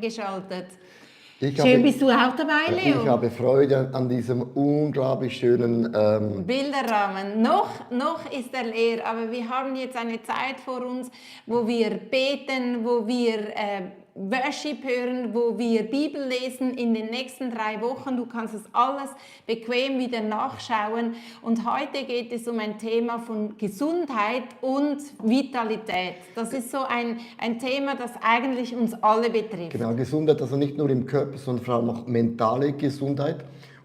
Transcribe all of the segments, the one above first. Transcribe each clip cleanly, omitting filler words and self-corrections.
Geschaltet. Ich Schön habe, bist du auch dabei, ich Leo. habe Freude an diesem unglaublich schönen, Bilderrahmen. Noch ist er leer, aber wir haben jetzt eine Zeit vor uns, wo wir beten, wo wir Worship hören, wo wir Bibel lesen in den nächsten 3 Wochen. Du kannst es alles bequem wieder nachschauen. Und heute geht es um ein Thema von Gesundheit und Vitalität. Das ist so ein Thema, das eigentlich uns alle betrifft. genau, Gesundheit, also nicht nur im Körper, sondern vor allem auch mentale Gesundheit.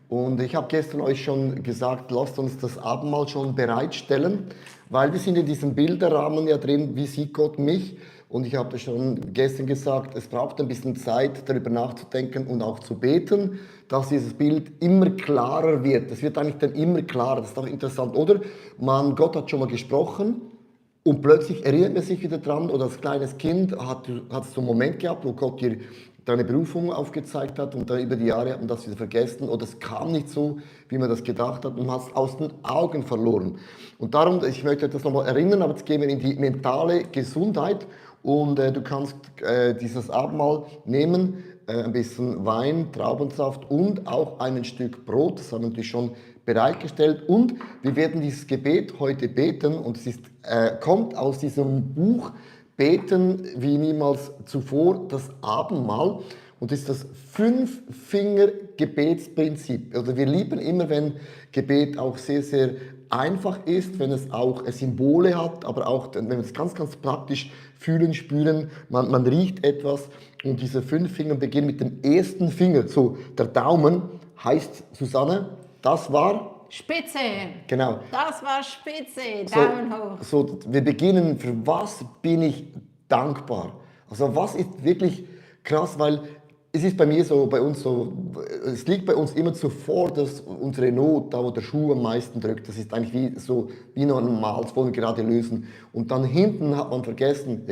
Und ich habe gestern euch schon gesagt, lasst uns das Abendmahl schon bereitstellen, weil wir sind in diesem Bilderrahmen ja drin, wie sieht Gott mich? Und ich habe das schon gestern gesagt, es braucht ein bisschen Zeit, darüber nachzudenken und auch zu beten, dass dieses Bild immer klarer wird. Es wird eigentlich dann immer klarer, das ist doch interessant, oder? Gott hat schon mal gesprochen. Und plötzlich erinnert man sich wieder dran, oder als kleines Kind hat es so einen Moment gehabt, wo Gott dir deine Berufung aufgezeigt hat und dann über die Jahre hat man das wieder vergessen oder es kam nicht so, wie man das gedacht hat und man hat es aus den Augen verloren. Und darum, ich möchte das nochmal erinnern, aber jetzt gehen wir in die mentale Gesundheit und du kannst dieses Abendmahl nehmen, ein bisschen Wein, Traubensaft und auch ein Stück Brot, das haben wir natürlich schon bereitgestellt und wir werden dieses Gebet heute beten und es kommt aus diesem Buch Beten wie niemals zuvor, das Abendmahl und das ist das 5-Finger-Gebetsprinzip. Also wir lieben immer, wenn Gebet auch sehr, sehr einfach ist, wenn es auch Symbole hat, aber auch wenn wir es ganz, ganz praktisch fühlen, spüren, man riecht etwas und diese 5 Finger beginnen mit dem ersten Finger, so der Daumen heißt, Susanne, das war Spitze. genau. Das war Spitze. Daumen hoch. So, wir beginnen, für was bin ich dankbar? Also was ist wirklich krass, weil es ist bei mir so, bei uns so, es liegt bei uns immer zuvor, dass unsere Not, da wo der Schuh am meisten drückt, das ist eigentlich wie normal, das wollen wir gerade lösen. Und dann hinten hat man vergessen,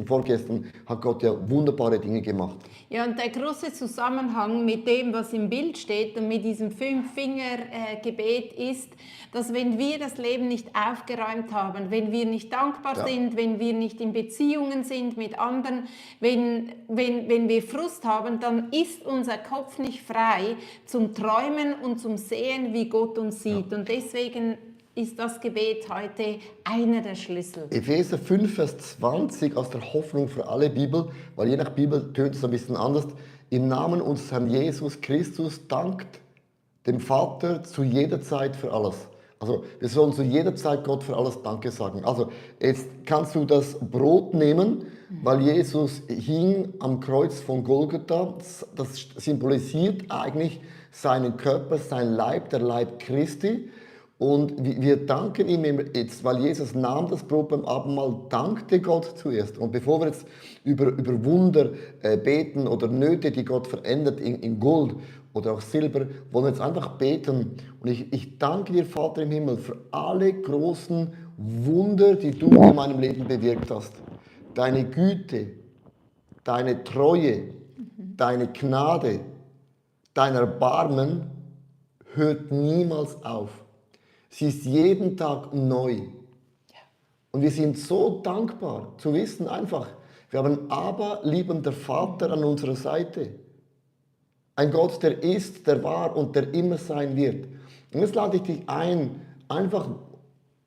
vorgestern hat Gott ja wunderbare Dinge gemacht. Ja, und der große Zusammenhang mit dem, was im Bild steht und mit diesem 5-Finger-Gebet ist, dass wenn wir das Leben nicht aufgeräumt haben, wenn wir nicht dankbar sind, wenn wir nicht in Beziehungen sind mit anderen, wenn wir Frust haben, dann ist unser Kopf nicht frei zum Träumen und zum Sehen, wie Gott uns sieht. Und deswegen ist das Gebet heute einer der Schlüssel. Epheser 5, Vers 20 aus der Hoffnung für alle Bibel, weil je nach Bibel tönt es ein bisschen anders. Im Namen unseres Herrn Jesus Christus dankt dem Vater zu jeder Zeit für alles. Also wir sollen zu jeder Zeit Gott für alles Danke sagen. Also jetzt kannst du das Brot nehmen, weil Jesus hing am Kreuz von Golgatha. Das symbolisiert eigentlich seinen Körper, sein Leib, der Leib Christi. Und wir danken ihm jetzt, weil Jesus nahm das Brot beim Abendmahl, dankte Gott zuerst. Und bevor wir jetzt über Wunder beten oder Nöte, die Gott verändert in Gold oder auch Silber, wollen wir jetzt einfach beten. Und ich danke dir, Vater im Himmel, für alle großen Wunder, die du in meinem Leben bewirkt hast. Deine Güte, deine Treue, deine Gnade, dein Erbarmen hört niemals auf. Sie ist jeden Tag neu. Und wir sind so dankbar zu wissen einfach, wir haben einen aberliebenden Vater an unserer Seite. Ein Gott, der ist, der war und der immer sein wird. Und jetzt lade ich dich ein, einfach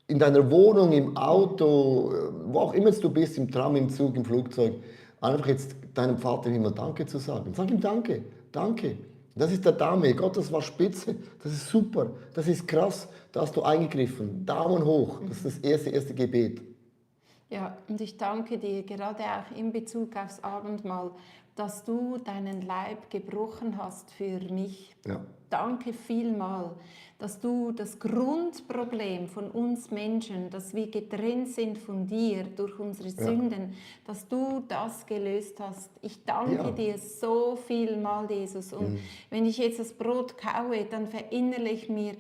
in deiner Wohnung, im Auto, wo auch immer du bist, im Tram, im Zug, im Flugzeug, einfach jetzt deinem Vater im Himmel Danke zu sagen. Sag ihm Danke, danke. Das ist der Dame. Gott, das war spitze. Das ist super. Das ist krass. Da hast du eingegriffen. Daumen hoch. Das ist das erste Gebet. Ja, und ich danke dir gerade auch in Bezug aufs Abendmahl, dass du deinen Leib gebrochen hast für mich. Ja. Danke vielmal, dass du das Grundproblem von uns Menschen, dass wir getrennt sind von dir durch unsere Sünden, dass du das gelöst hast. Ich danke dir so vielmal, Jesus. Und wenn ich jetzt das Brot kaue, dann verinnerliche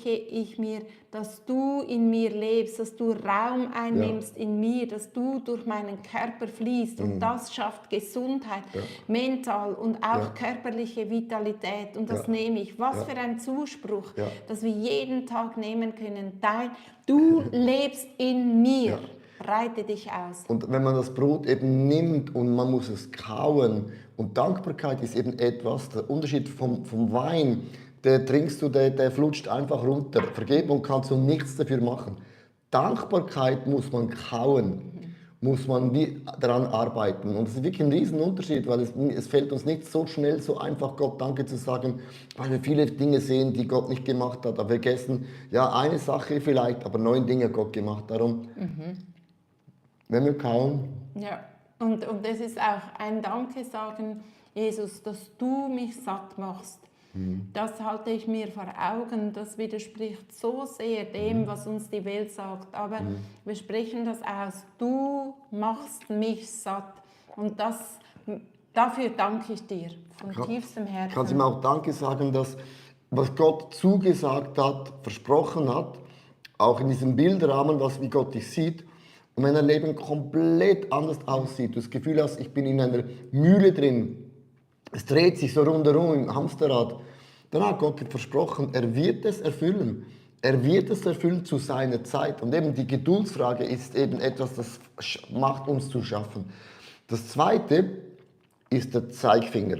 ich mir, dass du in mir lebst, dass du Raum einnimmst in mir, dass du durch meinen Körper fließt und das schafft Gesundheit, mental und auch körperliche Vitalität und das nehme ich. Was für ein Zuspruch, dass wir jeden Tag nehmen können. Du lebst in mir. breite dich aus. Und wenn man das Brot eben nimmt und man muss es kauen, und Dankbarkeit ist eben etwas, der Unterschied vom Wein, der trinkst du, der flutscht einfach runter. Vergebung kannst du nichts dafür machen. Dankbarkeit muss man kauen, muss man daran arbeiten. Und das ist wirklich ein Riesenunterschied, weil es fällt uns nicht so schnell, so einfach Gott Danke zu sagen, weil wir viele Dinge sehen, die Gott nicht gemacht hat, aber vergessen, ja, eine Sache vielleicht, aber 9 Dinge hat Gott gemacht. Darum, wenn wir kauen, Ja, und es ist auch ein Danke sagen, Jesus, dass du mich satt machst. Das halte ich mir vor Augen, das widerspricht so sehr dem, was uns die Welt sagt. Aber wir sprechen das aus, du machst mich satt. Und dafür danke ich dir von tiefstem Herzen. kannst ihm auch Danke sagen, dass was Gott zugesagt hat, versprochen hat, auch in diesem Bilderrahmen, wie Gott dich sieht, und wenn dein Leben komplett anders aussieht, du das Gefühl hast, ich bin in einer Mühle drin, es dreht sich so rundherum im Hamsterrad, dann hat Gott dir versprochen, er wird es erfüllen. Er wird es erfüllen zu seiner Zeit. Und eben die Geduldsfrage ist eben etwas, das macht uns zu schaffen. Das Zweite ist der Zeigefinger.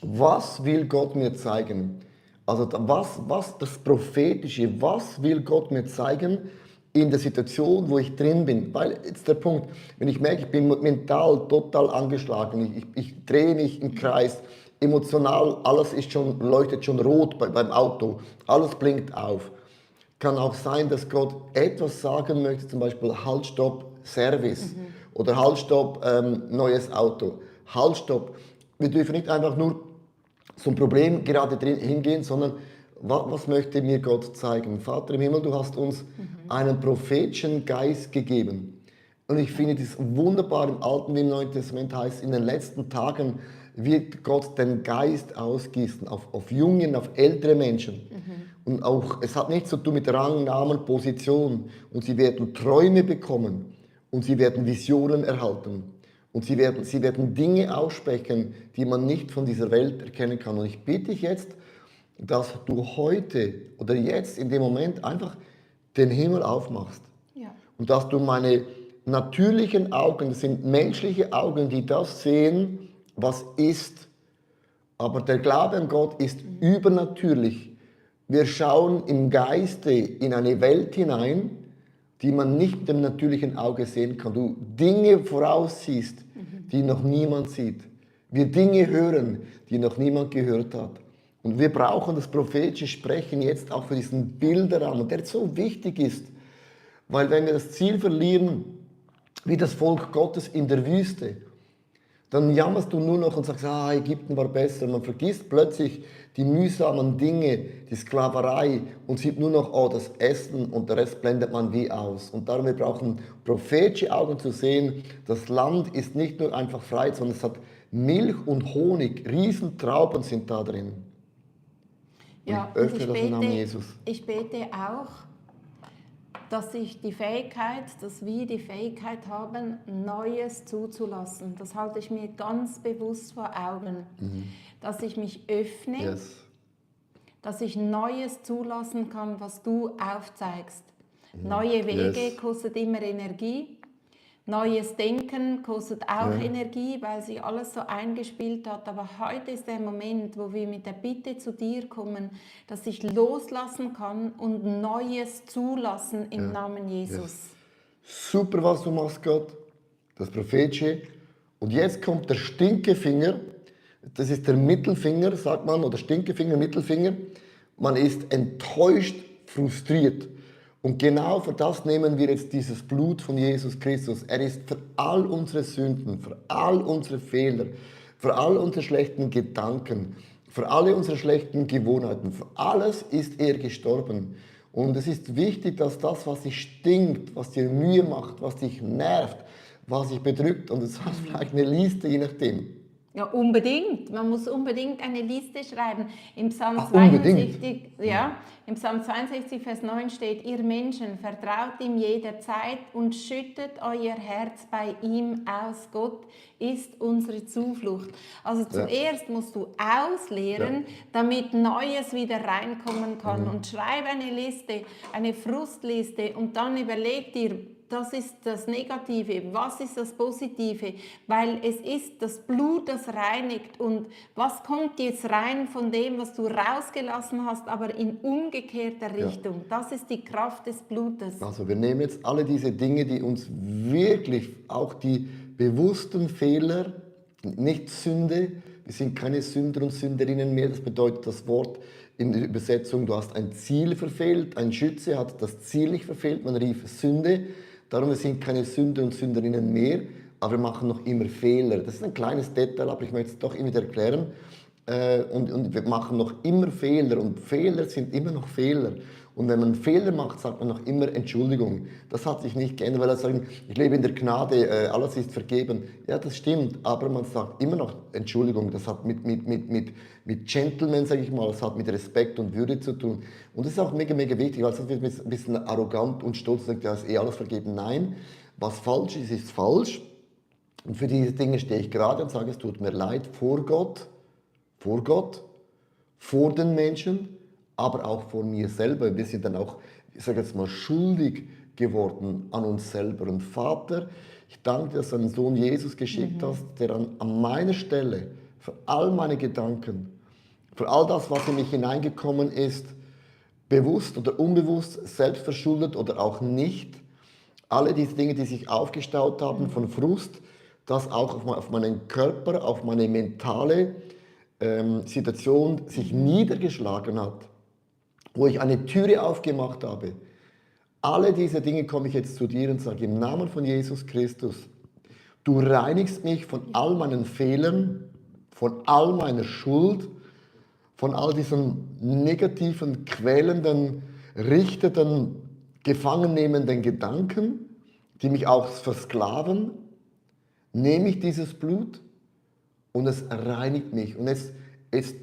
Was will Gott mir zeigen? Also was das Prophetische, was will Gott mir zeigen in der Situation, wo ich drin bin? Weil jetzt der Punkt, wenn ich merke, ich bin mental total angeschlagen, ich drehe mich im Kreis, emotional, alles leuchtet schon rot beim Auto, alles blinkt auf. Kann auch sein, dass Gott etwas sagen möchte, zum Beispiel Halt, Stopp, Service oder Halt, Stopp, neues Auto. Halt, Stopp. Wir dürfen nicht einfach nur zum Problem gerade drin hingehen, sondern was möchte mir Gott zeigen? Vater im Himmel, du hast uns einen prophetischen Geist gegeben. Und ich finde das wunderbar, im Alten wie im Neuen Testament heißt, in den letzten Tagen wird Gott den Geist ausgießen auf junge, auf ältere Menschen. Und auch, es hat nichts zu tun mit Rang, Namen, Position. Und sie werden Träume bekommen und sie werden Visionen erhalten. Und sie werden Dinge aussprechen, die man nicht von dieser Welt erkennen kann. Und ich bitte dich jetzt, dass du heute oder jetzt in dem Moment einfach den Himmel aufmachst. Ja. Und dass du meine natürlichen Augen, das sind menschliche Augen, die das sehen, was ist. Aber der Glaube an Gott ist übernatürlich. Wir schauen im Geiste in eine Welt hinein, die man nicht mit dem natürlichen Auge sehen kann. Du Dinge voraussiehst, die noch niemand sieht. Wir Dinge hören, die noch niemand gehört hat. Und wir brauchen das prophetische Sprechen jetzt auch für diesen Bilderrahmen, der so wichtig ist. Weil wenn wir das Ziel verlieren, wie das Volk Gottes in der Wüste, dann jammerst du nur noch und sagst, Ägypten war besser. Man vergisst plötzlich die mühsamen Dinge, die Sklaverei und sieht nur noch das Essen und der Rest blendet man wie aus. Und darum, wir brauchen prophetische Augen zu sehen, das Land ist nicht nur einfach frei, sondern es hat Milch und Honig, Riesentrauben sind da drin. Ja, und ich öffne das im Namen Jesus. Ich bete auch, dass wir die Fähigkeit haben, Neues zuzulassen. Das halte ich mir ganz bewusst vor Augen. Dass ich mich öffne, dass ich Neues zulassen kann, was du aufzeigst. Neue Wege kostet immer Energie. Neues Denken kostet auch Energie, weil sich alles so eingespielt hat. Aber heute ist der Moment, wo wir mit der Bitte zu dir kommen, dass ich loslassen kann und Neues zulassen im Namen Jesus. Super, was du machst, Gott. Das Prophetische. Und jetzt kommt der Stinkefinger. Das ist der Mittelfinger, sagt man, oder Stinkefinger, Mittelfinger. Man ist enttäuscht, frustriert. Und genau für das nehmen wir jetzt dieses Blut von Jesus Christus. Er ist für all unsere Sünden, für all unsere Fehler, für all unsere schlechten Gedanken, für alle unsere schlechten Gewohnheiten, für alles ist er gestorben. Und es ist wichtig, dass das, was dich stinkt, was dir Mühe macht, was dich nervt, was dich bedrückt, und es hat vielleicht eine Liste, je nachdem. Ja, unbedingt. Man muss unbedingt eine Liste schreiben. Im Psalm 62, im Psalm 62, Vers 9 steht, ihr Menschen, vertraut ihm jederzeit und schüttet euer Herz bei ihm aus. Gott ist unsere Zuflucht. Also zuerst musst du ausleeren, damit Neues wieder reinkommen kann. Und schreibe eine Liste, eine Frustliste, und dann überleg dir, das ist das Negative, was ist das Positive? Weil es ist das Blut, das reinigt. Und was kommt jetzt rein von dem, was du rausgelassen hast, aber in umgekehrter Richtung? Das ist die Kraft des Blutes. Also wir nehmen jetzt alle diese Dinge, die uns wirklich, auch die bewussten Fehler, nicht Sünde, wir sind keine Sünder und Sünderinnen mehr, das bedeutet das Wort in der Übersetzung, du hast ein Ziel verfehlt, ein Schütze hat das Ziel nicht verfehlt, man rief Sünde, darum wir sind keine Sünder und Sünderinnen mehr, aber wir machen noch immer Fehler. Das ist ein kleines Detail, aber ich möchte es doch immer wieder erklären. Und wir machen noch immer Fehler und Fehler sind immer noch Fehler. Und wenn man Fehler macht, sagt man noch immer Entschuldigung. Das hat sich nicht geändert, weil er sagt, ich lebe in der Gnade, alles ist vergeben. Ja, das stimmt, aber man sagt immer noch Entschuldigung. Das hat mit Gentleman, sage ich mal, das hat mit Respekt und Würde zu tun. Und das ist auch mega, mega wichtig, weil sonst wird man ein bisschen arrogant und stolz und sagt, ja, ist alles vergeben. Nein, was falsch ist, ist falsch. Und für diese Dinge stehe ich gerade und sage, es tut mir leid vor Gott, vor den Menschen, aber auch vor mir selber. Wir sind dann auch, ich sage jetzt mal, schuldig geworden an uns selber. Und Vater, ich danke dir, dass du deinen Sohn Jesus geschickt hast, der an meiner Stelle für all meine Gedanken, für all das, was in mich hineingekommen ist, bewusst oder unbewusst, selbstverschuldet oder auch nicht, alle diese Dinge, die sich aufgestaut haben von Frust, das auch auf meinen Körper, auf meine mentale Situation sich niedergeschlagen hat, wo ich eine Türe aufgemacht habe. Alle diese Dinge komme ich jetzt zu dir und sage im Namen von Jesus Christus, du reinigst mich von all meinen Fehlern, von all meiner Schuld, von all diesen negativen, quälenden, richtenden, gefangennehmenden Gedanken, die mich auch versklaven, nehme ich dieses Blut und es reinigt mich. Und jetzt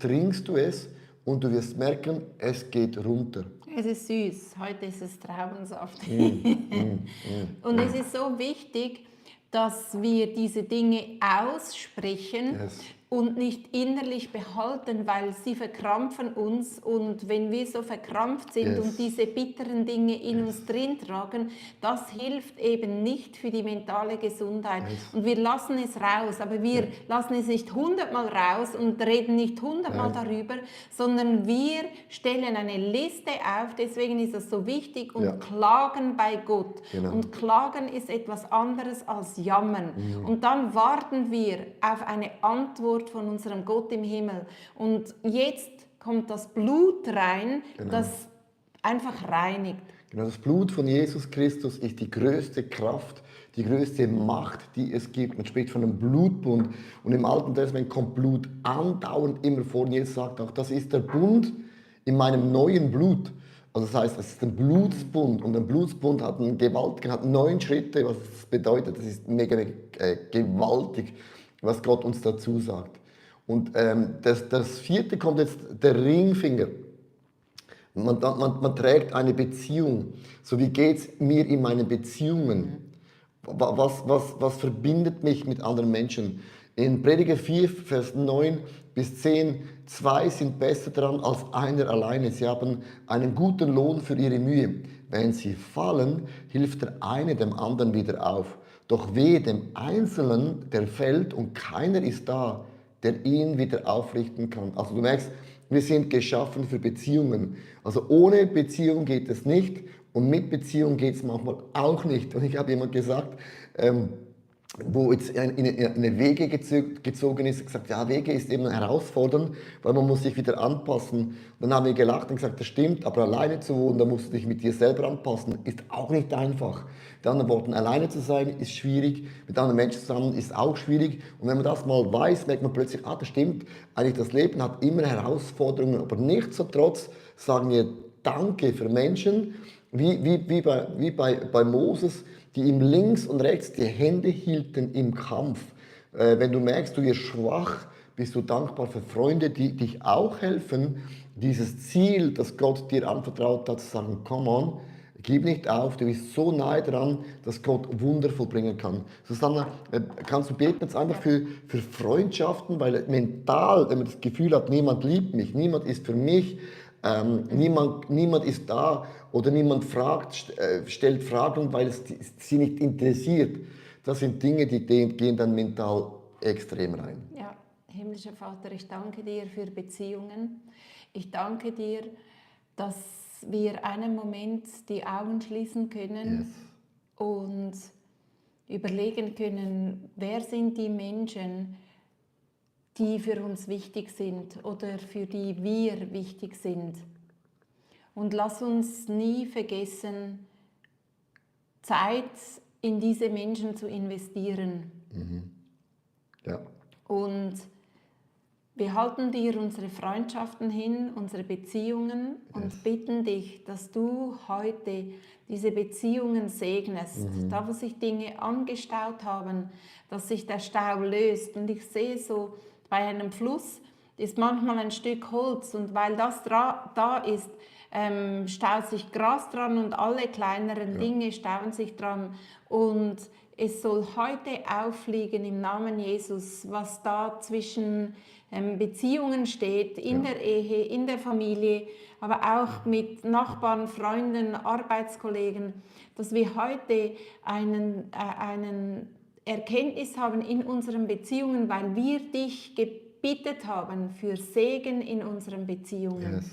trinkst du es und du wirst merken, es geht runter. Es ist süß, heute ist es Traubensaft. Und es ist so wichtig, dass wir diese Dinge aussprechen und nicht innerlich behalten, weil sie verkrampfen uns. Und wenn wir so verkrampft sind und diese bitteren Dinge in uns drin tragen, das hilft eben nicht für die mentale Gesundheit. Und wir lassen es raus, aber wir lassen es nicht 100-mal raus und reden nicht 100-mal darüber, sondern wir stellen eine Liste auf, deswegen ist das so wichtig, und klagen bei Gott. Und klagen ist etwas anderes als jammern. Und dann warten wir auf eine Antwort von unserem Gott im Himmel. Und jetzt kommt das Blut rein, das einfach reinigt. Genau, das Blut von Jesus Christus ist die größte Kraft, die größte Macht, die es gibt. Man spricht von einem Blutbund. Und im Alten Testament kommt Blut andauernd immer vor. Und Jesus sagt auch, das ist der Bund in meinem neuen Blut. Also das heißt, es ist ein Blutsbund. Und ein Blutsbund hat einen gewaltigen, hat 9 Schritte, was das bedeutet. Das ist mega gewaltig, was Gott uns dazu sagt. Und das 4. kommt jetzt der Ringfinger. Man trägt eine Beziehung. So, wie geht es mir in meinen Beziehungen? Was verbindet mich mit anderen Menschen? In Prediger 4, Vers 9 bis 10, 2 sind besser dran als einer alleine. Sie haben einen guten Lohn für ihre Mühe. Wenn sie fallen, hilft der eine dem anderen wieder auf. Doch wehe dem Einzelnen, der fällt und keiner ist da, der ihn wieder aufrichten kann. Also du merkst, wir sind geschaffen für Beziehungen. Also ohne Beziehung geht es nicht und mit Beziehung geht es manchmal auch nicht. Und ich habe jemand gesagt, wo jetzt in eine Wege gezogen ist, gesagt, ja, Wege ist eben herausfordernd, weil man muss sich wieder anpassen. Und dann haben wir gelacht und gesagt, das stimmt, aber alleine zu wohnen, da musst du dich mit dir selber anpassen, ist auch nicht einfach. Mit anderen Worten, alleine zu sein ist schwierig, mit anderen Menschen zusammen ist auch schwierig. Und wenn man das mal weiß, merkt man plötzlich, das stimmt, eigentlich das Leben hat immer Herausforderungen, aber nichtsdestotrotz sagen wir Danke für Menschen, wie bei Moses, die ihm links und rechts die Hände hielten im Kampf. Wenn du merkst, du wirst schwach, bist du dankbar für Freunde, die dich auch helfen, dieses Ziel, das Gott dir anvertraut hat, zu sagen, come on, gib nicht auf, du bist so nahe dran, dass Gott Wunder vollbringen kann. Susanna, kannst du beten jetzt einfach für Freundschaften, weil mental, wenn man das Gefühl hat, niemand liebt mich, niemand ist für mich, niemand ist da oder niemand stellt Fragen, weil es sie nicht interessiert. Das sind Dinge, die gehen dann mental extrem rein. Ja, himmlischer Vater, ich danke dir für Beziehungen. Ich danke dir, dass wir einen Moment die Augen schließen können und überlegen können, wer sind die Menschen, die für uns wichtig sind oder für die wir wichtig sind. Und lass uns nie vergessen, Zeit in diese Menschen zu investieren. Ja. Und wir halten dir unsere Freundschaften hin, unsere Beziehungen und bitten dich, dass du heute diese Beziehungen segnest. Da, wo sich Dinge angestaut haben, dass sich der Stau löst. Und ich sehe so, bei einem Fluss ist manchmal ein Stück Holz und weil das da ist, staut sich Gras dran und alle kleineren Dinge stauen sich dran. Und es soll heute auffliegen im Namen Jesus, was da zwischen Beziehungen steht, in der Ehe, in der Familie, aber auch mit Nachbarn, Freunden, Arbeitskollegen, dass wir heute einen Erkenntnis haben in unseren Beziehungen, weil wir dich gebeten haben für Segen in unseren Beziehungen. Yes.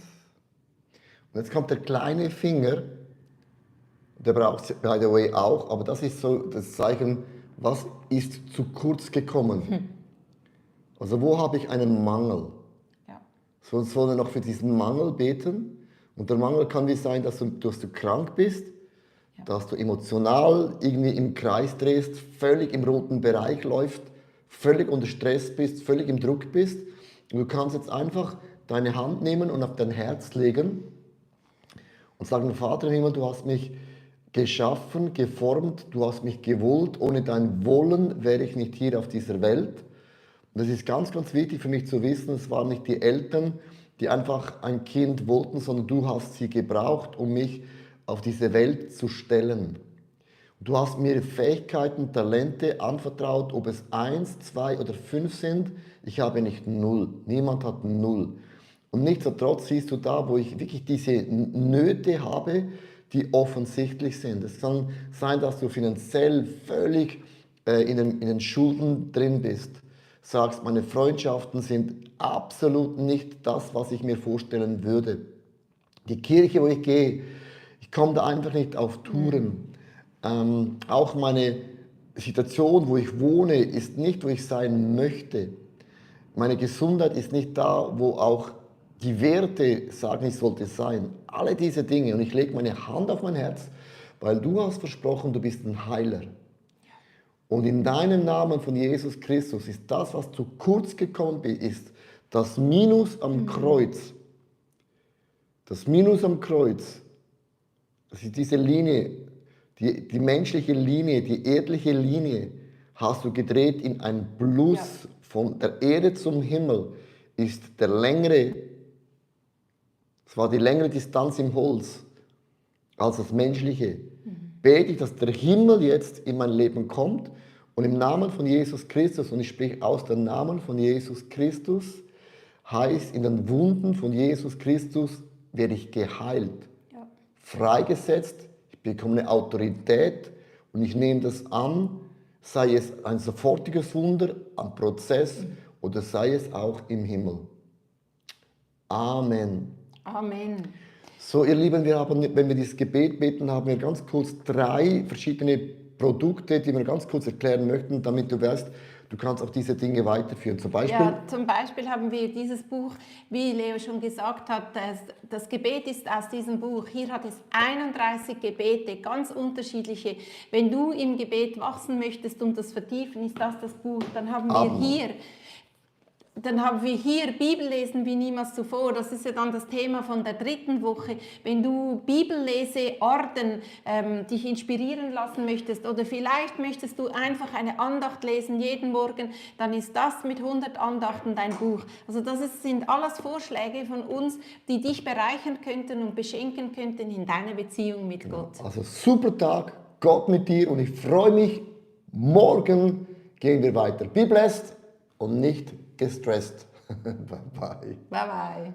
Und jetzt kommt der kleine Finger, der braucht es, by the way, auch, aber das ist so das Zeichen, was ist zu kurz gekommen. Also wo habe ich einen Mangel? Ja. So sollen wir noch für diesen Mangel beten. Und der Mangel kann wie sein, dass du krank bist, dass du emotional irgendwie im Kreis drehst, völlig im roten Bereich läufst, völlig unter Stress bist, völlig im Druck bist. Und du kannst jetzt einfach deine Hand nehmen und auf dein Herz legen und sagen, Vater im Himmel, du hast mich geschaffen, geformt, du hast mich gewollt. Ohne dein Wollen wäre ich nicht hier auf dieser Welt. Und das ist ganz, ganz wichtig für mich zu wissen, es waren nicht die Eltern, die einfach ein Kind wollten, sondern du hast sie gebraucht, um mich auf diese Welt zu stellen. Du hast mir Fähigkeiten, Talente anvertraut, ob es 1, 2 oder 5 sind. Ich habe nicht 0. Niemand hat 0. Und nichtsdestotrotz siehst du da, wo ich wirklich diese Nöte habe, die offensichtlich sind. Es kann sein, dass du finanziell völlig in den Schulden drin bist. Sagst, meine Freundschaften sind absolut nicht das, was ich mir vorstellen würde. Die Kirche, wo ich gehe, ich komme da einfach nicht auf Touren. Auch meine Situation, wo ich wohne, ist nicht, wo ich sein möchte. Meine Gesundheit ist nicht da, wo auch die Werte sagen, ich sollte sein. Alle diese Dinge. Und ich lege meine Hand auf mein Herz, weil du hast versprochen, du bist ein Heiler. Und in deinem Namen von Jesus Christus ist das, was zu kurz gekommen ist, das Minus am Kreuz. Das Minus am Kreuz, das ist diese Linie, die menschliche Linie, die erdliche Linie, hast du gedreht in ein Plus. Ja. Von der Erde zum Himmel ist der längere, es war die längere Distanz im Holz als das menschliche. Bete ich, dass der Himmel jetzt in mein Leben kommt und im Namen von Jesus Christus, und ich spreche aus dem Namen von Jesus Christus, heißt in den Wunden von Jesus Christus werde ich geheilt, freigesetzt, ich bekomme eine Autorität und ich nehme das an, sei es ein sofortiges Wunder, ein Prozess oder sei es auch im Himmel. Amen. Amen. So, ihr Lieben, wir haben, wenn wir dieses Gebet beten, haben wir ganz kurz 3 verschiedene Produkte, die wir ganz kurz erklären möchten, damit du weißt, du kannst auch diese Dinge weiterführen. Zum Beispiel haben wir dieses Buch, wie Leo schon gesagt hat, das Gebet ist aus diesem Buch. Hier hat es 31 Gebete, ganz unterschiedliche. Wenn du im Gebet wachsen möchtest und das vertiefen, ist das Buch. Dann haben wir hier Bibellesen wie niemals zuvor. Das ist ja dann das Thema von der 3. Woche. Wenn du Bibelleseorten dich inspirieren lassen möchtest oder vielleicht möchtest du einfach eine Andacht lesen jeden Morgen, dann ist das mit 100 Andachten dein Buch. Also sind alles Vorschläge von uns, die dich bereichern könnten und beschenken könnten in deiner Beziehung mit Gott. Also super Tag, Gott mit dir, und ich freue mich, morgen gehen wir weiter. Be blessed und nicht gestresst. Bye bye. Bye bye.